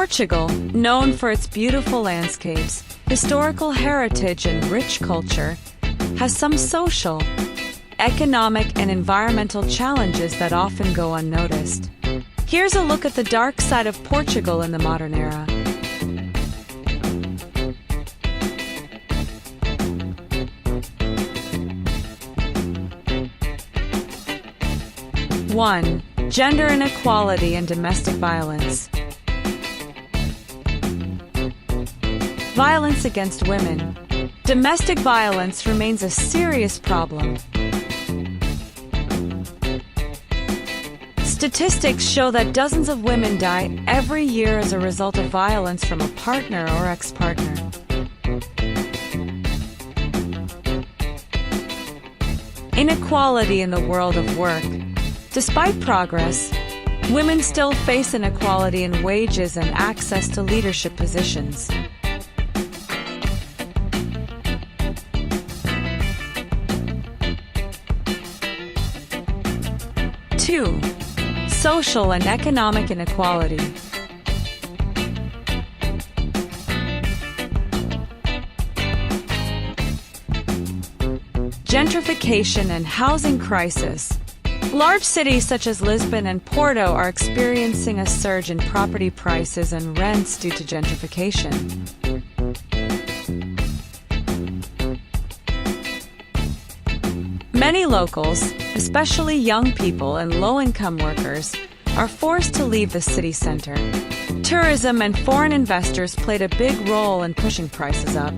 Portugal, known for its beautiful landscapes, historical heritage, and rich culture, has some social, economic, and environmental challenges that often go unnoticed. Here's a look at the dark side of Portugal in the modern era. One, gender inequality and domestic violence. Violence against women. Domestic violence remains a serious problem. Statistics show that dozens of women die every year as a result of violence from a partner or ex-partner. Inequality in the world of work. Despite progress, women still face inequality in wages and access to leadership positions. Two, social and economic inequality. Gentrification and housing crisis. Large cities such as Lisbon and Porto are experiencing a surge in property prices and rents due to gentrification. Many locals, especially young people and low-income workers, are forced to leave the city center. Tourism and foreign investors played a big role in pushing prices up.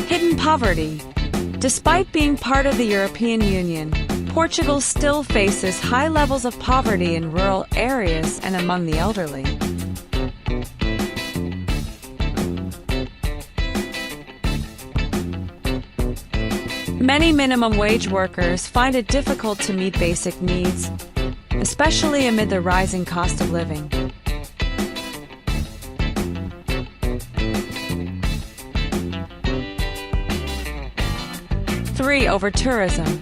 Hidden poverty. Despite being part of the European Union, Portugal still faces high levels of poverty in rural areas and among the elderly. Many minimum wage workers find it difficult to meet basic needs, especially amid the rising cost of living. Three, over-tourism.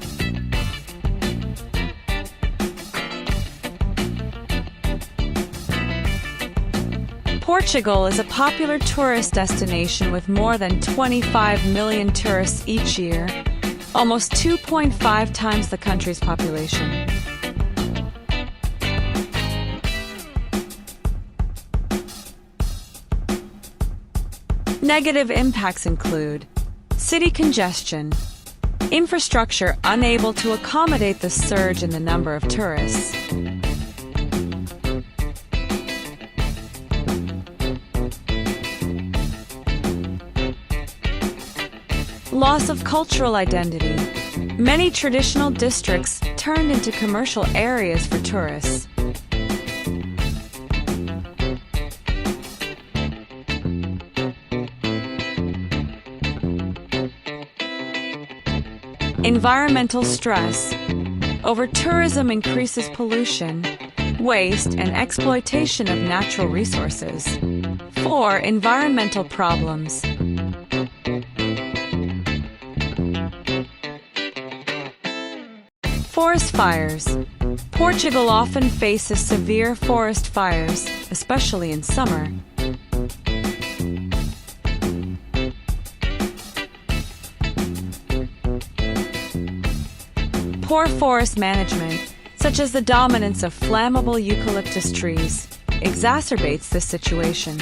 Portugal is a popular tourist destination with more than 25 million tourists each year, almost 2.5 times the country's population. Negative impacts include city congestion, infrastructure unable to accommodate the surge in the number of tourists, loss of cultural identity. Many traditional districts turned into commercial areas for tourists. Environmental stress. Over-tourism increases pollution, waste, and exploitation of natural resources. 4. Environmental problems. Forest fires. Portugal often faces severe forest fires, especially in summer. Poor forest management, such as the dominance of flammable eucalyptus trees, exacerbates this situation.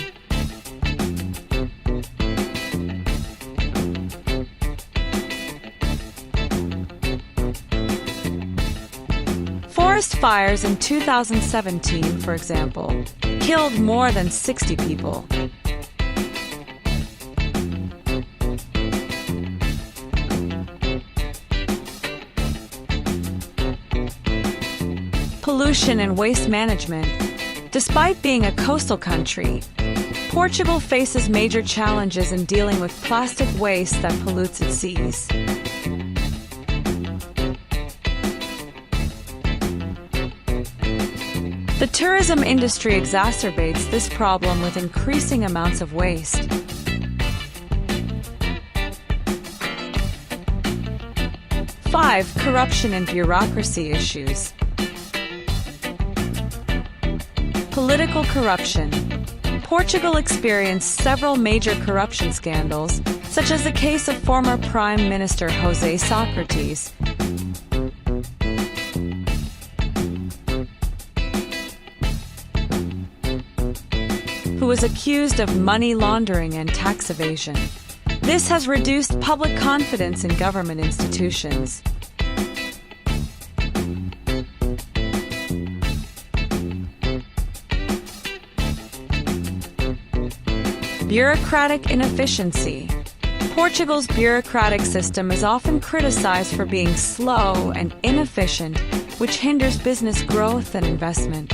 Forest fires in 2017, for example, killed more than 60 people. Pollution and waste management. Despite being a coastal country, Portugal faces major challenges in dealing with plastic waste that pollutes its seas. The tourism industry exacerbates this problem with increasing amounts of waste. 5. Corruption and bureaucracy issues. Political corruption. Portugal experienced several major corruption scandals, such as the case of former Prime Minister José Sócrates, who was accused of money laundering and tax evasion. This has reduced public confidence in government institutions. Bureaucratic inefficiency. Portugal's bureaucratic system is often criticized for being slow and inefficient, which hinders business growth and investment.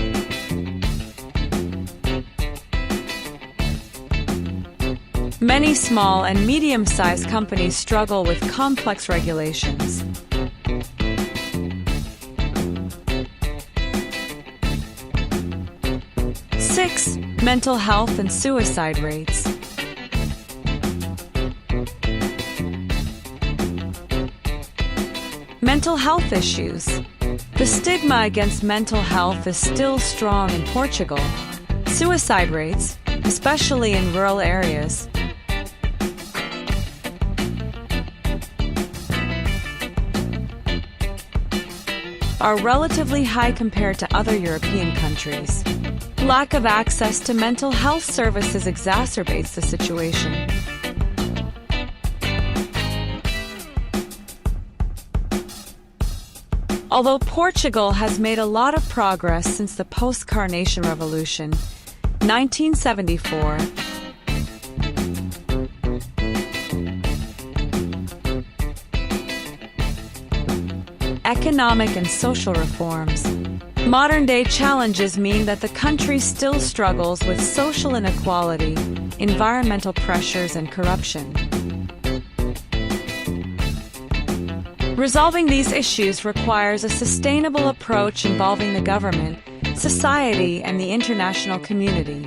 Many small and medium-sized companies struggle with complex regulations. Six, mental health and suicide rates. Mental health issues. The stigma against mental health is still strong in Portugal. Suicide rates, especially in rural areas, are relatively high compared to other European countries. Lack of access to mental health services exacerbates the situation. Although Portugal has made a lot of progress since the post-Carnation Revolution, 1974, economic and social reforms. Modern-day challenges mean that the country still struggles with social inequality, environmental pressures, and corruption. Resolving these issues requires a sustainable approach involving the government, society, and the international community.